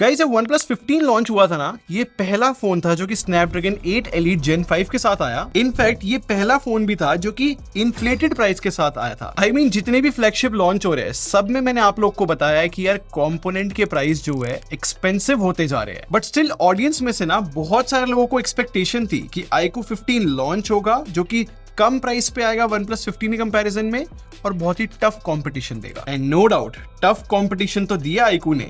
Guys जब OnePlus 15 launch हुआ था ना, ये पहला फोन था जो कि Snapdragon 8 Elite Gen 5 के साथ आया। इनफैक्ट ये पहला फोन भी था जो कि इन्फ्लेटेड प्राइस के साथ आया था। I mean, जितने भी फ्लैगशिप लॉन्च हो रहे हैं सब में मैंने आप लोग को बताया है कि यार कंपोनेंट के प्राइस जो है एक्सपेंसिव होते जा रहे हैं, बट स्टिल ऑडियंस में से ना बहुत सारे लोगों को एक्सपेक्टेशन थी कि iQOO 15 लॉन्च होगा जो कि कम प्राइस पे आएगा OnePlus 15 के कंपैरिजन में और बहुत ही टफ कंपटीशन देगा। And no doubt tough competition तो दिया iQOO ने,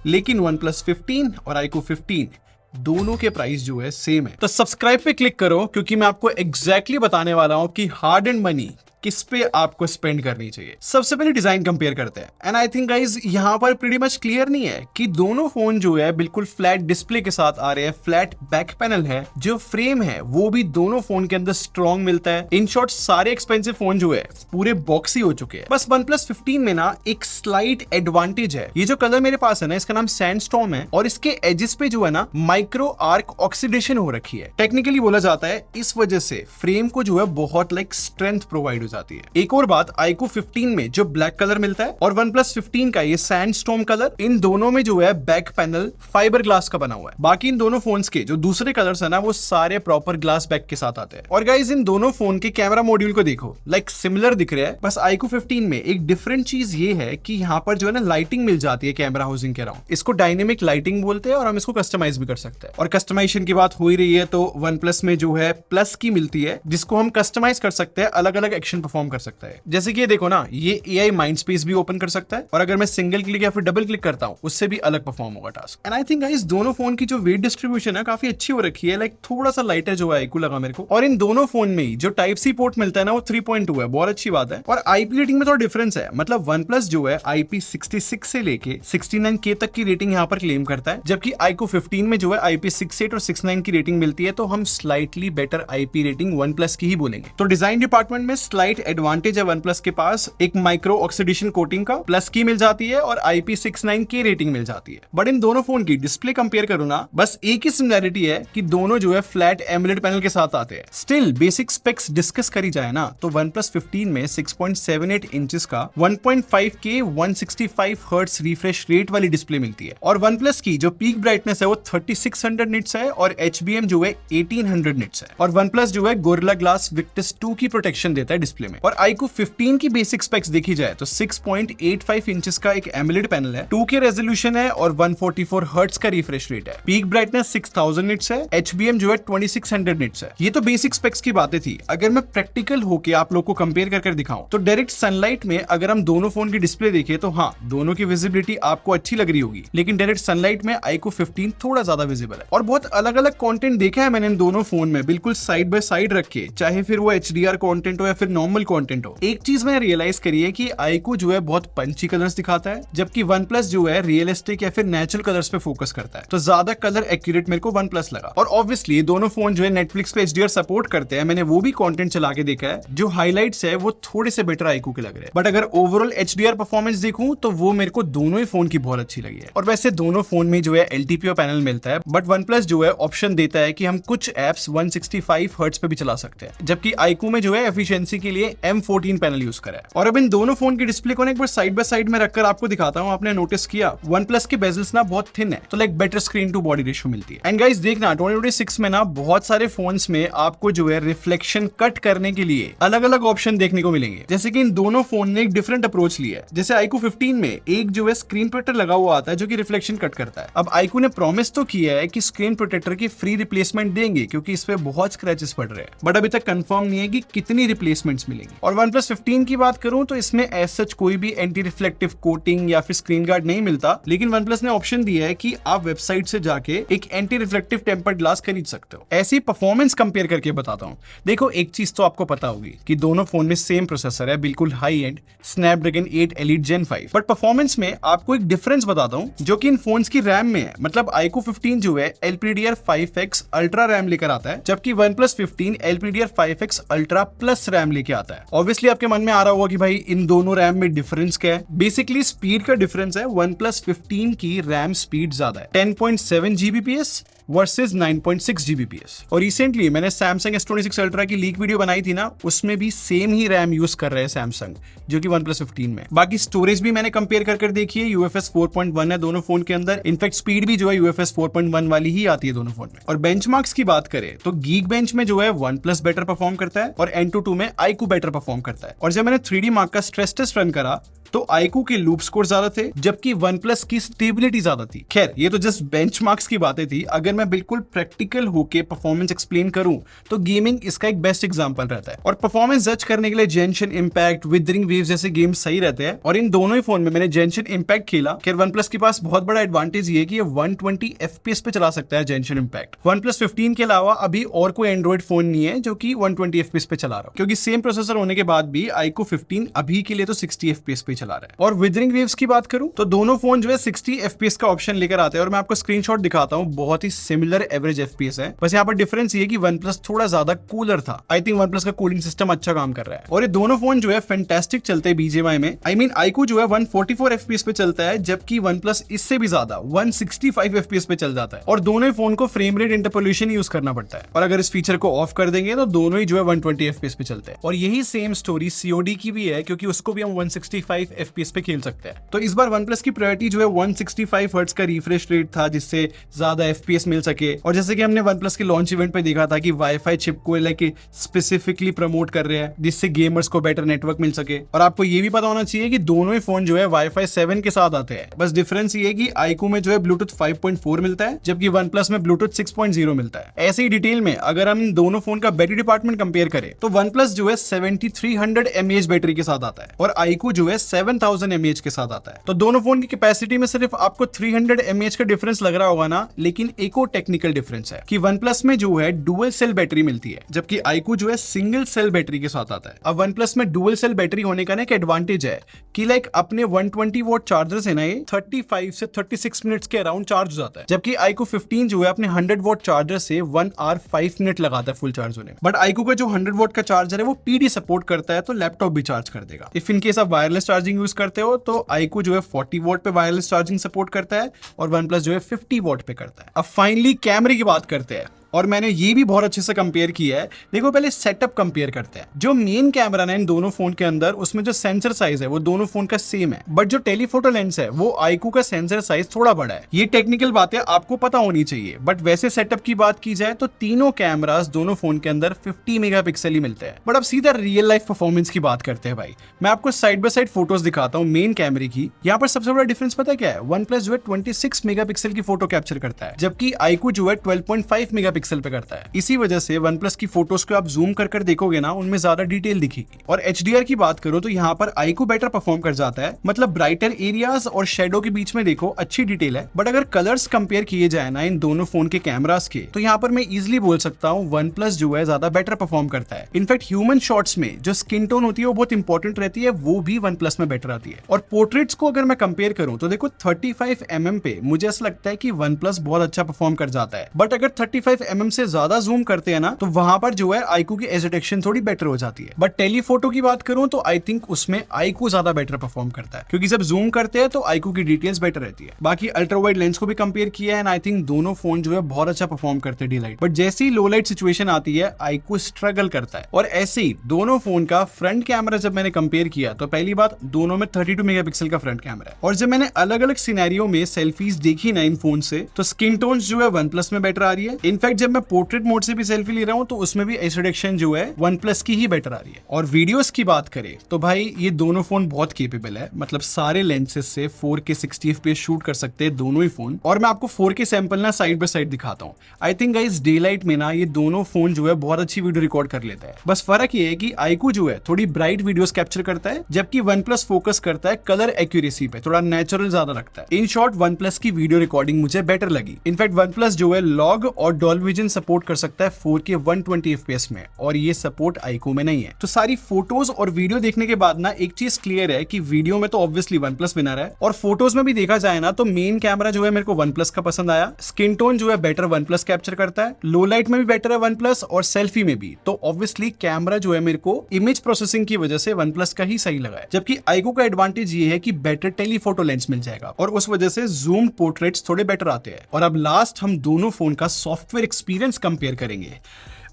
लेकिन OnePlus 15 और iQOO 15 दोनों के प्राइस जो है सेम है। तो सब्सक्राइब पे क्लिक करो क्योंकि मैं आपको एग्जैक्टली बताने वाला हूं कि हार्ड एंड मनी किस पे आपको स्पेंड करनी चाहिए। सबसे पहले डिजाइन कंपेयर करते हैं एंड आई थिंक गाइस यहाँ पर प्रीटी मच क्लियर नहीं है कि दोनों फोन जो है बिल्कुल फ्लैट डिस्प्ले के साथ आ रहे हैं, फ्लैट बैक पैनल है, जो फ्रेम है वो भी दोनों फोन के अंदर स्ट्रॉन्ग मिलता है। इन शॉर्ट सारे एक्सपेंसिव फोन जो है पूरे बॉक्सी हो चुके हैं। बस OnePlus 15 में ना एक स्लाइट एडवांटेज है, ये जो कलर मेरे पास है ना इसका नाम सैंडस्टॉर्म है और इसके एजेस पे जो है ना माइक्रो आर्क ऑक्सीडेशन हो रखी है। टेक्निकली बोला जाता है इस वजह से फ्रेम को जो है बहुत स्ट्रेंथ प्रोवाइड जाती है। एक और बात, iQOO 15 में जो ब्लैक कलर मिलता है और OnePlus 15 का ये सैंडस्टॉर्म कलर, इन दोनों में जो है बैक पैनल फाइबर ग्लास का बना हुआ है। बाकी इन दोनों फोन्स के जो दूसरे कलर्स है ना वो सारे प्रॉपर ग्लास बैक के साथ आते हैं। और गाइस इन दोनों फोन के कैमरा मॉड्यूल को देखो, सिमिलर दिख रहा है, बस iQOO 15 में एक डिफरेंट चीज ये है कि यहाँ पर जो है ना लाइटिंग मिल जाती है कैमरा हाउसिंग के अराउंड। इसको डायनेमिक लाइटिंग बोलते हैं और हम इसको कस्टमाइज भी कर सकते हैं। और कस्टमाइजेशन की बात हो ही रही है तो OnePlus में जो है प्लस की मिलती है जिसको हम कस्टमाइज कर सकते हैं, अलग अलग एक्शन परफॉर्म कर सकता है। जैसे कि ये देखो ना, ये AI माइंड स्पेस भी ओपन कर सकता है और अगर मैं सिंगल क्लिक या फिर डबल क्लिक करता हूं उससे भी अलग परफॉर्म होगा task. And I think guys दोनों फोन की जो वेट डिस्ट्रीब्यूशन है काफी अच्छी हो रखी है, थोड़ा सा लाइटर जो है iQOO लगा मेरे को। और इन दोनों फोन में ही जो टाइप सी पोर्ट मिलता है ना वो 3.2 है, बहुत अच्छी बात है। और IP रेटिंग में थोड़ा डिफरेंस है, मतलब OnePlus जो है IP66 से लेके 69K तक की रेटिंग यहाँ पर क्लेम करता है, जबकि iQOO 15 में जो है IP68 और 69 की रेटिंग मिलती है, तो हम slightly better IP rating OnePlus की ही बोलेंगे। तो डिजाइन डिपार्टमेंट में स्लाइट एडवांटेज है OnePlus के पास, एक माइक्रो ऑक्सीडेशन कोटिंग का प्लस की मिल जाती है और IP69 की रेटिंग मिल जाती है। बट इन दोनों फोन की डिस्प्ले कंपेयर करूँ ना, बस एक ही सिमिलरिटी है कि दोनों जो है फ्लैट एमोलेड पैनल के साथ आते हैं। स्टिल बेसिक स्पेक्स डिस्कस करी जाए ना तो OnePlus 15 में 6.78 इंचेस का 1.5K 165 हर्ट्ज रिफ्रेश रेट वाली डिस्प्ले मिलती है और OnePlus की जो पीक ब्राइटनेस है वो 3600 निट्स है और HBM जो है 1800 निट्स है। और OnePlus जो है गोरिल्ला ग्लास विक्टस 2 की प्रोटेक्शन देता है डिस्प्ले में। और iQOO 15 की बेसिक स्पेक्स देखी जाए तो 6.85 इंचेस का एक एमोलेड पैनल है, 2K रेजोल्यूशन है और 144 हर्ट्ज का रिफ्रेश रेट है। पीक ब्राइटनेस 6000 निट्स है, HBM जो है 2600 निट्स है। ये तो बेसिक स्पेक्स की बातें थी। अगर मैं प्रैक्टिकल होके आप लोग को कंपेयर कर दिखाऊं तो डायरेक्ट सनलाइट में अगर हम दोनों फोन की डिस्प्ले देखें तो हाँ, दोनों की विजिबिलिटी आपको अच्छी लग रही होगी, लेकिन डायरेक्ट सनलाइट में iQOO 15 थोड़ा ज्यादा विजिबल है। और बहुत अलग अलग कंटेंट देखा है मैंने इन दोनों फोन में, बिल्कुल साइड बाय साइड रख के, चाहे फिर वो HDR कंटेंट हो या फिर नॉर्मल कंटेंट हो। एक चीज मैंने रियलाइज करी है कि iQOO जो है बहुत पंची कलर्स दिखाता है, जबकि OnePlus जो है रियलिस्टिक या फिर नेचुरल कलर्स पे फोकस करता है। तो ज्यादा कलर एक्यूरेट मेरे को OnePlus लगा। और ऑब्वियसली दोनों फोन जो है नेटफ्लिक्स पे HDR सपोर्ट करते हैं, मैंने वो भी कंटेंट चला के देखा है, जो हाइलाइट्स है वो थोड़े से बेटर iQOO के लग रहे हैं। बट अगर ओवरऑल HDR परफॉर्मेंस देखूं तो वो मेरे को दोनों ही फोन की बहुत अच्छी लगी है। और वैसे दोनों फोन में जो है LTPO पैनल मिलता है, बट OnePlus जो है ऑप्शन देता है कि हम कुछ एप्स 165 हर्ट्ज पे भी चला सकते हैं, जबकि iQOO में जो है एफिशिएंसी के लिए M14 पैनल यूज करा है। और अब इन दोनों फोन की डिस्प्ले को एक बार साइड बाय साइड में रखकर आपको दिखाता हूं। आपने नोटिस किया OnePlus के बेजल्स ना बहुत थिन है, तो better screen to body ratio मिलती है। एंड गाइस देखना 2026 में ना बहुत सारे फोन्स में आपको जो है रिफ्लेक्शन कट करने के लिए अलग अलग ऑप्शन देखने को मिलेंगे, जैसे कि इन दोनों फोन ने एक डिफरेंट अप्रोच लिया है। जैसे iQOO 15 में एक जो है स्क्रीन प्रोटेक्टर लगा हुआ आता है जो कि रिफ्लेक्शन कट करता है। अब iQOO ने प्रॉमिस तो किया है कि स्क्रीन प्रोटेक्टर की फ्री रिप्लेसमेंट देंगे क्योंकि इस पे बहुत स्क्रैचेस पड़ रहे हैं, बट अभी तक कंफर्म नहीं है कि कितनी रिप्लेसमेंट्स मिलेंगी। और OnePlus 15 की बात करूं तो इसमें एज सच कोई भी एंटी रिफ्लेक्टिव कोटिंग या फिर स्क्रीन गार्ड नहीं मिलता, लेकिन OnePlus ने ऑप्शन दिया है कि आप वेबसाइट से जाके एक एंटी रिफ्लेक्टिव टेम्पर्ड ग्लास खरीद सकते हो। ऐसी परफॉर्मेंस कंपेयर करके बताता हूं। देखो एक चीज तो आपको पता होगी कि दोनों फोन में सेम प्रोसेसर है, बिल्कुल high and Snapdragon 8 Elite Gen 5, but performance में आपको एक डिफरेंस बताता हूं जो कि इन फोन्स की रैम में है। मतलब iQOO 15 जो है LPDDR5X अल्ट्रा रैम लेकर आता है, जबकि OnePlus 15 LPDDR5X ultra plus RAM लेके आता है। ऑब्वियसली आपके मन में आ रहा होगा कि भाई इन दोनों रैम में डिफरेंस क्या है। बेसिकली स्पीड का डिफरेंस है। OnePlus 15 की रैम स्पीड ज्यादा है, 10.7 Gbps वर्सेज 9.6 Gbps। और रिसेंटली मैंने Samsung S26 Ultra की लीक वीडियो बनाई थी ना, उसमें भी सेम ही रैम यूज कर रहे हैं Samsung, जो कि OnePlus 15 में। बाकी स्टोरेज भी मैंने कंपेयर कर देखी है, UFS 4.1 है दोनों फोन के अंदर। इनफैक्ट स्पीड भी जो है UFS 4.1 वाली ही आती है दोनों फोन में। और बेंचमार्क्स की बात करें तो Geekbench में जो है OnePlus बेटर परफॉर्म करता है और Antutu में iQOO बेटर परफॉर्म करता है। और जब मैंने 3D Mark का स्ट्रेस टेस्ट रन करा तो iQOO के लूप स्कोर ज्यादा थे, जबकि OnePlus की स्टेबिलिटी ज्यादा थी। खैर ये तो जस्ट बेंचमार्क्स की बातें थी। अगर मैं बिल्कुल प्रैक्टिकल होके परफॉर्मेंस एक्सप्लेन करूं तो गेमिंग इसका एक बेस्ट एग्जांपल रहता है। और परफॉर्मेंस जज करने के लिए जेंशन इम्पैक्ट, विदरिंग वेव्स जैसे गेम्स सही रहते हैं। और इन दोनों ही फोन में मैंने जेंशन इम्पैक्ट खेला। खैर OnePlus के पास बहुत बड़ा एडवांटेज ये है कि ये 120 FPS पे चला सकता है जेंशन इम्पैक्ट। OnePlus 15 के अलावा अभी और कोई एंड्रॉइड फोन नहीं है जो कि 120 FPS पे चला रहा हो, क्योंकि सेम प्रोसेसर होने के बाद भी iQOO 15 अभी के लिए तो 60 FPS पे चला रहा है। और विदरिंग वेव्स की बात करूं तो दोनों फोन जो है 60 FPS का ऑप्शन लेकर आते हैं। और मैं आपको स्क्रीनशॉट दिखाता हूं, बहुत ही सिमिलर एवरेज FPS है। बस यहाँ पर डिफरेंस ये कि OnePlus थोड़ा ज्यादा कूलर था। आई थिंक OnePlus का कूलिंग सिस्टम अच्छा काम कर रहा है। और ये दोनों फोन जो है फैंटास्टिक चलते हैं BGMI में। आई मीन iQOO जो है 144 FPS पे चलता है, जबकि OnePlus इससे भी ज्यादा 165 FPS पे चल जाता है। और दोनों ही फोन को फ्रेम रेट इंटरपोलेशन यूज करना पड़ता है। और अगर इस फीचर को ऑफ कर देंगे तो दोनों ही जो है 120 FPS पे चलते हैं। और यही सेम स्टोरी COD की भी है, क्योंकि उसको भी हम 165 FPS पे खेल सकते हैं। तो इस बार OnePlus की प्रायोरिटी जो है 165 हर्ट्ज का रिफ्रेश रेट था, जिससे ज्यादा FPS मिल सके। और जैसे कि हमने OnePlus के लॉन्च इवेंट पे देखा था कि वाईफाई चिप को लेके स्पेसिफिकली प्रमोट कर रहे हैं, जिससे गेमर्स को बेटर नेटवर्क मिल सके। और आपको ये भी पता होना चाहिए कि दोनों ही फोन जो है वाईफाई 7 के साथ आते हैं। बस डिफरेंस ये है कि iQOO में जो है Bluetooth 5.4 मिलता है, जबकि OnePlus में Bluetooth 6.0 मिलता है। ऐसे ही डिटेल में अगर हम इन दोनों फोन का बैटरी डिपार्टमेंट कंपेयर करें तो OnePlus जो है 7300 mAh बैटरी के साथ आता है और iQOO जो है 7000 mAh के साथ आता है। तो दोनों फोन की कैपेसिटी में सिर्फ आपको 300 mAh का डिफरेंस लग रहा होगा ना, लेकिन एक और टेक्निकल डिफरेंस है कि OnePlus में जो है डुअल सेल बैटरी मिलती है, जबकि iQOO जो है सिंगल सेल बैटरी के साथ आता है। अब OnePlus में डुअल सेल बैटरी होने का ना एक एडवांटेज है कि लाइक अपने 120 वॉट चार्जर से ना ये 35 से 36 मिनट्स के अराउंड चार्ज हो जाता है, जबकि iQOO 15 जो है अपने 100 वॉट चार्जर से 1 आवर 5 मिनट लगाता है फुल चार्ज होने में। बट iQOO का जो 100 वॉट का चार्जर है वो PD सपोर्ट करता है, तो लैपटॉप भी चार्ज कर देगा। इफ इन केस आप वायरलेस चार्जिंग यूज करते हो तो iQOO जो है 40 वॉट पे वायरलेस चार्जिंग सपोर्ट करता है और OnePlus जो है 50 वॉट पे करता है। अब फाइनली कैमरे की बात करते हैं, और मैंने ये भी बहुत अच्छे से कंपेयर किया है। देखो पहले सेटअप कंपेयर करते हैं। जो मेन कैमरा है इन दोनों फोन के अंदर, उसमें जो सेंसर साइज है वो दोनों फोन का सेम है, बट जो टेलीफोटो लेंस है वो iQOO का सेंसर साइज थोड़ा बड़ा है। ये टेक्निकल बातें आपको पता होनी चाहिए, बट वैसे सेटअप की बात की जाए तो तीनों कैमरास दोनों फोन के अंदर 50 मेगापिक्सल ही मिलते हैं। बट अब सीधा रियल लाइफ परफॉर्मेंस की बात करते हैं भाई। मैं आपको साइड बाय साइड फोटोज दिखाता हूँ मेन कैमरे की। यहाँ पर सबसे बड़ा डिफरेंस पता क्या है? OnePlus जो है 26 मेगापिक्सल की फोटो कैप्चर करता है, जबकि iQOO जो है 12.5 मेगापिक्सल पे करता है। इसी वजह से OnePlus की फोटोज को आप जूम कर देखोगे ना, उनमें ज्यादा डिटेल दिखेगी। और HDR की बात करो तो यहाँ पर iQOO बेटर परफॉर्म कर जाता है, मतलब ब्राइटर एरियाज और शेडो के बीच में देखो अच्छी डिटेल है। बट अगर कलर्स कंपेयर किए जाए ना इन दोनों फोन के कैमरास के, तो यहाँ पर मैं इजिली बोल सकता हूँ OnePlus जो है ज्यादा बेटर परफॉर्म करता है। इनफैक्ट ह्यूमन शॉट्स में जो स्किन टोन होती है वो बहुत इंपॉर्टेंट रहती है, वो भी OnePlus में बेटर आती है। और पोर्ट्रेट्स को अगर मैं कंपेयर करूं तो देखो 35 mm पे मुझे ऐसा लगता है कि OnePlus बहुत अच्छा परफॉर्म कर जाता है। बट अगर 35 mm से ज्यादा जूम करते हैं ना, तो वहां पर जो है iQOO की एज डिटेक्शन थोड़ी बेटर हो जाती है। बट टेलीफोटो की बात करूं तो आई थिंक उसमें iQOO ज्यादा बेटर परफॉर्म करता है, क्योंकि जब जूम करते हैं तो iQOO की डिटेल्स बेटर रहती है। बाकी अल्ट्रा वाइड लेंस को भी कंपेयर किया है, आई थिंक दोनों फोन जो है बहुत अच्छा परफॉर्म करते हैं डी लाइट। बट जैसी लो लाइट सिचुएशन आती है iQOO स्ट्रगल करता है। और ऐसे ही दोनों फोन का फ्रंट कैमरा जब मैंने कंपेयर किया तो पहली बात दोनों में 32 मेगापिक्सल का फ्रंट कैमरा है। और जब मैंने अलग अलग सिनेरियो में सेल्फीज देखी ना इन फोन से, तो स्किन टोन्स जो है OnePlus में बेटर आ रही है। इनफैक्ट जब मैं पोर्ट्रेट मोड से भी सेल्फी ले रहा हूं तो उसमें भी एज रिडक्शन जो है OnePlus की ही बेटर आ रही है। और वीडियोस की बात करें तो भाई ये दोनों फोन बहुत केपेबल है, मतलब सारे लेंसेज से 4K 60 FPS शूट कर सकते हैं दोनों ही फोन। और मैं आपको 4K सैंपल ना साइड बाय साइड दिखाता हूँ। I think guys day light में ना ये दोनों फोन जो है बहुत अच्छी वीडियो रिकॉर्ड कर लेता है। बस फर्क ये है कि iQOO जो है थोड़ी ब्राइट वीडियोस कैप्चर करता है, जबकि OnePlus फोकस करता है कलर एक्यूरेसी पे, थोड़ा नेचुरल ज्यादा रखता है। इन शॉर्ट OnePlus की वीडियो रिकॉर्डिंग मुझे बेटर लगी। इनफैक्ट OnePlus जो है लॉग और डॉल्बी विजन सपोर्ट कर सकता है 4K 120 FPS में, और ये सपोर्ट iQOO में नहीं है। तो सारी फोटोज और वीडियो देखने के बाद ना एक चीज क्लियर है कि वीडियो में तो ऑब्वियसली OnePlus विनर है, और फोटोज में भी देखा जाए ना तो मेन कैमरा जो है मेरे को OnePlus का पसंद आया। स्किन टोन जो है बेटर OnePlus कैप्चर करता है, लो लाइट में भी बेटर है OnePlus, और सेल्फी में भी। तो ऑब्वियसली कैमरा जो है मेरे को इमेज प्रोसेसिंग की वजह से OnePlus का ही सही लगा है। जबकि iQOO का एडवांटेज ये है कि बेटर टेलीफोटो लेंस मिल जाएगा, और उस वजह से जूम पोर्ट्रेट्स थोड़े बेटर आते हैं। और अब लास्ट हम दोनों फोन का सॉफ्टवेयर एक्सपीरियंस कंपेयर करेंगे,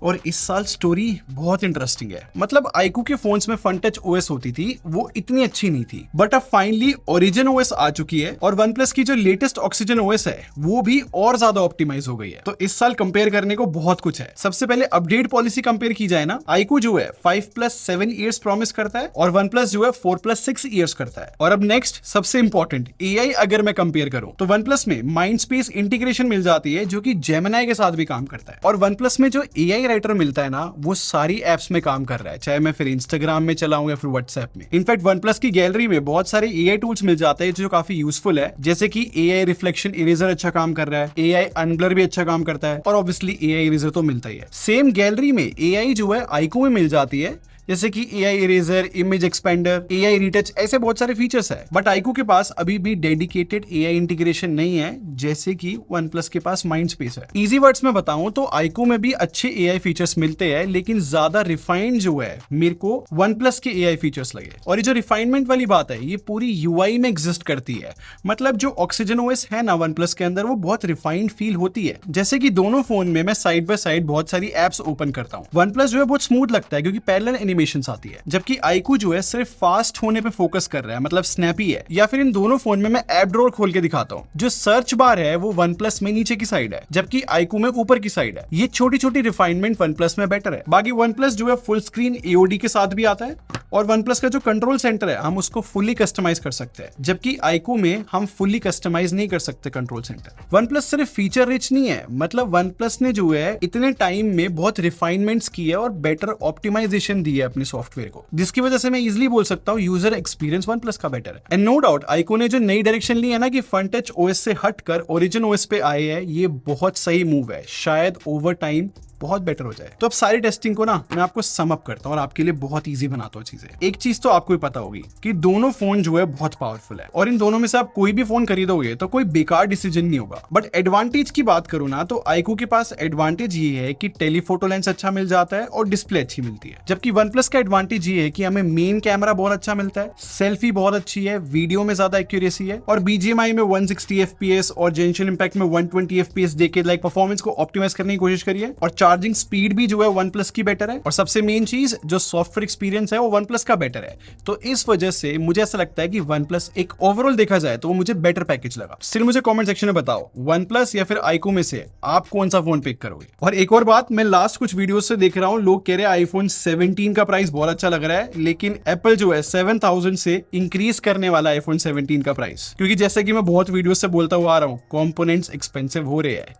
और इस साल स्टोरी बहुत इंटरेस्टिंग है। मतलब iQOO के फोन्स में फन टच OS होती थी, वो इतनी अच्छी नहीं थी, बट अब फाइनली ओरिजिन OS आ चुकी है, और OnePlus की जो लेटेस्ट ऑक्सीजन OS है वो भी और ज्यादा ऑप्टिमाइज हो गई है। तो इस साल कंपेयर करने को बहुत कुछ है। सबसे पहले अपडेट पॉलिसी कंपेयर की जाए ना, iQOO जो है 5+7 ईयर्स प्रॉमिस करता है, और OnePlus जो है 4+6 ईयर्स करता है। और अब नेक्स्ट सबसे इंपॉर्टेंट AI अगर मैं कंपेयर करूं तो OnePlus में माइंडस्पेस इंटीग्रेशन मिल जाती है, जो कि जेमिनी के साथ भी काम करता है। और OnePlus में जो AI राइटर मिलता है ना, वो सारी एप्स में काम कर रहा है, चाहे मैं फिर इंस्टाग्राम में चलाऊं या फिर व्हाट्सएप में। इनफैक्ट OnePlus की गैलरी में बहुत सारे AI टूल्स मिल जाते हैं जो काफी यूजफुल है, जैसे कि AI रिफ्लेक्शन इरेजर अच्छा काम कर रहा है, AI अनब्लर भी अच्छा काम करता है, और ऑब्वियसली AI इरेजर तो मिलता ही है। सेम गैलरी में AI जो है iQOO में मिल जाती है, जैसे कि AI eraser, image expander, AI retouch, ऐसे बहुत सारे फीचर्स है। बट iQOO के पास अभी भी डेडिकेटेड AI इंटीग्रेशन नहीं है, जैसे कि OnePlus के पास माइंडस्पेस है। इजी वर्ड्स में बताऊं तो iQOO में भी अच्छे AI फीचर्स मिलते हैं, लेकिन ज्यादा रिफाइंड जो है मेरे को OnePlus के AI फीचर्स लगे। और ये जो रिफाइनमेंट वाली बात है, ये पूरी UI में एग्जिस्ट करती है। मतलब जो ऑक्सीजन OS है ना OnePlus के अंदर, वो बहुत रिफाइंड फील होती है। जैसे कि दोनों फोन में मैं साइड बाय साइड बहुत सारी एप्स ओपन करता हूँ। OnePlus जो है बहुत स्मूथ लगता है, क्योंकि पैरेलल एनिमेशंस आती है, जबकि iQOO जो है सिर्फ फास्ट होने पे फोकस कर रहा है, मतलब स्नैपी है। या फिर इन दोनों फोन में मैं ऐप ड्रॉअर खोल के दिखाता हूँ, जो सर्च बार है वो OnePlus में नीचे की साइड है, जबकि iQOO में ऊपर की साइड है। ये छोटी छोटी रिफाइनमेंट OnePlus में बेटर है। बाकी OnePlus जो है फुल स्क्रीन AOD के साथ भी आता है, और OnePlus का जो कंट्रोल सेंटर है हम उसको फुली कस्टमाइज कर सकते हैं, जबकि iQOO में हम फुली कस्टमाइज नहीं कर सकते कंट्रोल सेंटर। OnePlus सिर्फ फीचर रिच नहीं है, मतलब OnePlus ने जो है इतने टाइम में बहुत रिफाइनमेंट्स की है और बेटर ऑप्टिमाइजेशन दी है अपने सॉफ्टवेयर को, जिसकी वजह से मैं इजिली बोल सकता हूँ यूजर एक्सपीरियंस OnePlus का बेटर है। एंड नो डाउट iQOO ने जो नई डायरेक्शन ली है ना कि फन टच OS से हटकर ओरिजिन OS पे आए है, ये बहुत सही मूव है। शायद ओवर टाइम बहुत बेटर हो जाए। तो अब सारी टेस्टिंग को ना मैं आपको सम अप करता हूं और आपके लिए बहुत इजी बनाता हूं चीजें। एक चीज तो आपको भी पता होगी कि दोनों फोन जो है बहुत पावरफुल है, और इन दोनों में से आप कोई भी फोन खरीदोगे तो कोई बेकार डिसीजन नहीं होगा। बट एडवांटेज की बात करूं ना तो iQOO के पास एडवांटेज ये है कि टेलीफोटो लेंस अच्छा मिल जाता है और डिस्प्ले अच्छी मिलती है, जबकि OnePlus का एडवांटेज ये है कि हमें मेन कैमरा बहुत अच्छा मिलता है, सेल्फी बहुत अच्छी है, वीडियो में ज्यादा एक्यूरेसी है, और BGMI में 160 FPS और जेंशन इंपैक्ट में 120 FPS देके लाइक परफॉर्मेंस को ऑप्टिमाइज करने की कोशिश करिए, और चार्जिंग स्पीड भी जो है OnePlus की बेटर है, और सबसे मेन चीज जो सॉफ्टवेयर एक्सपीरियंस है वो OnePlus का बेटर है। तो इस वजह से मुझे ऐसा लगता है कि OnePlus एक ओवरऑल देखा जाए तो वो मुझे बेटर पैकेज लगा। स्टिल मुझे कमेंट सेक्शन में बताओ OnePlus या फिर iQOO में से आप कौन सा फोन पिक करोगे। और एक और बात, मैं लास्ट कुछ वीडियो से देख रहा हूं, लोग कह रहे हैं iPhone 17 का प्राइस बहुत अच्छा लग रहा है, लेकिन एप्पल जो है 7000 से इंक्रीज करने वाला iPhone 17 का प्राइस, क्योंकि जैसे कि मैं बहुत वीडियो से बोलता हुआ आ रहा हूं, कंपोनेंट्स एक्सपेंसिव हो रहे हैं,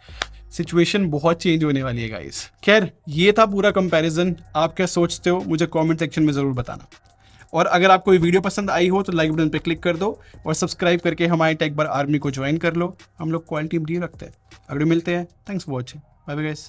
सिचुएशन बहुत चेंज होने वाली है गाइस। खैर ये था पूरा कंपैरिजन, आप क्या सोचते हो मुझे कमेंट सेक्शन में जरूर बताना। और अगर आपको ये वीडियो पसंद आई हो तो लाइक बटन पे क्लिक कर दो, और सब्सक्राइब करके हमारे टेक बार आर्मी को ज्वाइन कर लो। हम लोग क्वालिटी वीडियो रखते हैं। अगले मिलते हैं, thanks for watching, bye bye guys.